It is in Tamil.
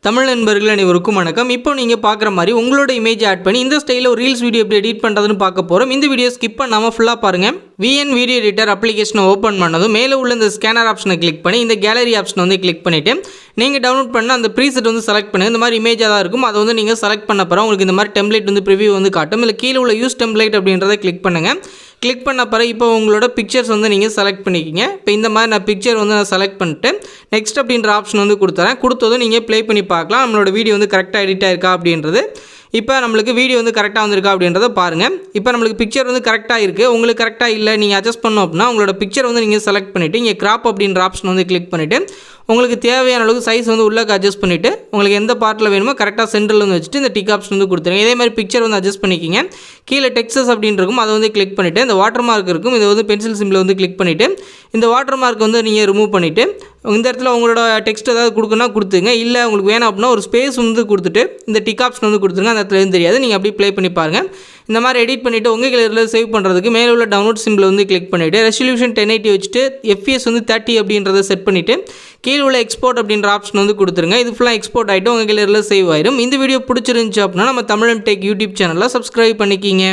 தமிழ் நண்பர்கள் அனைவருக்கும் வணக்கம். இப்போ நீங்கள் பார்க்குற மாதிரி உங்களோட இமேஜ் ஆட் பண்ணி இந்த ஸ்டைலில் ஒரு ரீல்ஸ் வீடியோ எப்படி எடிட் பண்ணுறதுன்னு பார்க்க போகிறோம். இந்த வீடியோ ஸ்கிப் பண்ணாமல் ஃபுல்லாக பாருங்கள். VN வீடியோ எடிட்டர் அப்ளிகேஷனை ஓப்பன் பண்ணதும் மேலே உள்ள இந்த ஸ்கேனர் ஆப்ஷனை கிளிக் பண்ணி இந்த கேலரி ஆப்ஷனை வந்து கிளிக் பண்ணிவிட்டு நீங்கள் டவுன்லோட் பண்ண அந்த ப்ரீசெட் வந்து செலக்ட் பண்ணுங்கள். இந்த மாதிரி இமேஜாக தான் இருக்கும். அதை வந்து நீங்கள் செலக்ட் பண்ண போகிறோம். உங்களுக்கு இந்த மாதிரி டெம்ப்ளேட் வந்து ப்ரிவியூ வந்து காட்டும். இல்லை கீழே உள்ள யூஸ் டெம்ப்ளேட் அப்படின்றத கிளிக் பண்ணுங்கள். கிளிக் பண்ண பிறகு இப்போ உங்களோட பிக்சர்ஸ் வந்து நீங்கள் செலக்ட் பண்ணிக்கிங்க. இப்போ இந்த மாதிரி நான் பிக்சர் வந்து நான் செலக்ட் பண்ணிட்டு நெக்ஸ்ட் அப்படின்ற ஆப்ஷன் வந்து கொடுத்ததும் நீங்கள் ப்ளே பண்ணி பார்க்கலாம் நம்மளோட வீடியோ வந்து கரெக்டாக எடிட் ஆயிருக்கா அப்படின்றது. இப்போ நம்மளுக்கு வீடியோ வந்து கரெக்டாக வந்திருக்கா அப்படின்றத பாருங்கள். இப்போ நம்மளுக்கு பிக்சர் வந்து கரெக்டாக இருக்குது. உங்களுக்கு கரெக்டாக இல்லை நீங்கள் அட்ஜஸ்ட் பண்ணோம் அப்படின்னா உங்களோட பிக்சர் வந்து நீங்கள் செலக்ட் பண்ணிவிட்டு இங்கே கிராப் அப்படின்ற ஆப்ஷன் வந்து கிளிக் பண்ணிவிட்டு உங்களுக்கு தேவையான அளவுக்கு சைஸ் வந்து உள்ளே அட்ஜஸ்ட் பண்ணிவிட்டு உங்களுக்கு எந்த பார்ட்டில் வேணுமோ கரெக்டாக சென்டரில் வந்து வச்சுட்டு இந்த டிக் ஆப்ஷன் வந்து கொடுத்துருங்க. இதே மாதிரி பிக்சர் வந்து அட்ஜஸ்ட் பண்ணிக்கிங்க. கீழே டெக்ஸ்டஸ் அப்படின்னு இருக்கும் அதை வந்து கிளிக் பண்ணிவிட்டு இந்த வாட்டர் மார்க் இருக்கும் இதை வந்து பென்சில் சிம்பிள் வந்து கிளிக் பண்ணிவிட்டு இந்த வாட்டர் மார்க் வந்து நீங்கள் ரிமூவ் பண்ணிவிட்டு இந்த இடத்துல உங்களோட டெக்ஸ்ட் ஏதாவது கொடுக்குன்னா கொடுத்துங்க. இல்லை உங்களுக்கு வேணும் அப்படின்னா ஒரு ஸ்பேஸ் வந்து கொடுத்துட்டு இந்த டிக் ஆப்ஷன் வந்து கொடுத்துருங்க. அந்த இடத்துல தெரியாது நீங்கள் அப்படியே ப்ளே பண்ணி பாருங்கள். இந்த மாதிரி எடிட் பண்ணிவிட்டு உங்கள் கேலரியில் சேவ் பண்ணுறதுக்கு மேலே உள்ள டவுன்லோட் சிம்பிள் வந்து கிளிக் பண்ணிவிட்டு ரெசல்யூஷன் 1080 வச்சுட்டு FPS வந்து 30 அப்படின்றத செட் பண்ணிவிட்டு கீழே உள்ள எக்ஸ்போர்ட் அப்படின்ற ஆப்ஷன் வந்து கொடுத்துருங்க. இது ஃபுல்லாக எக்ஸ்போர்ட் ஆகிட்டு உங்கள் கேலரியில் சேவ் ஆயிடும். இந்த வீடியோ பிடிச்சிருந்துச்சு அப்படின்னா நம்ம தமிழன் டெக் யூடியூப் சேனலில் சப்ஸ்கிரைப் பண்ணிக்கிங்க.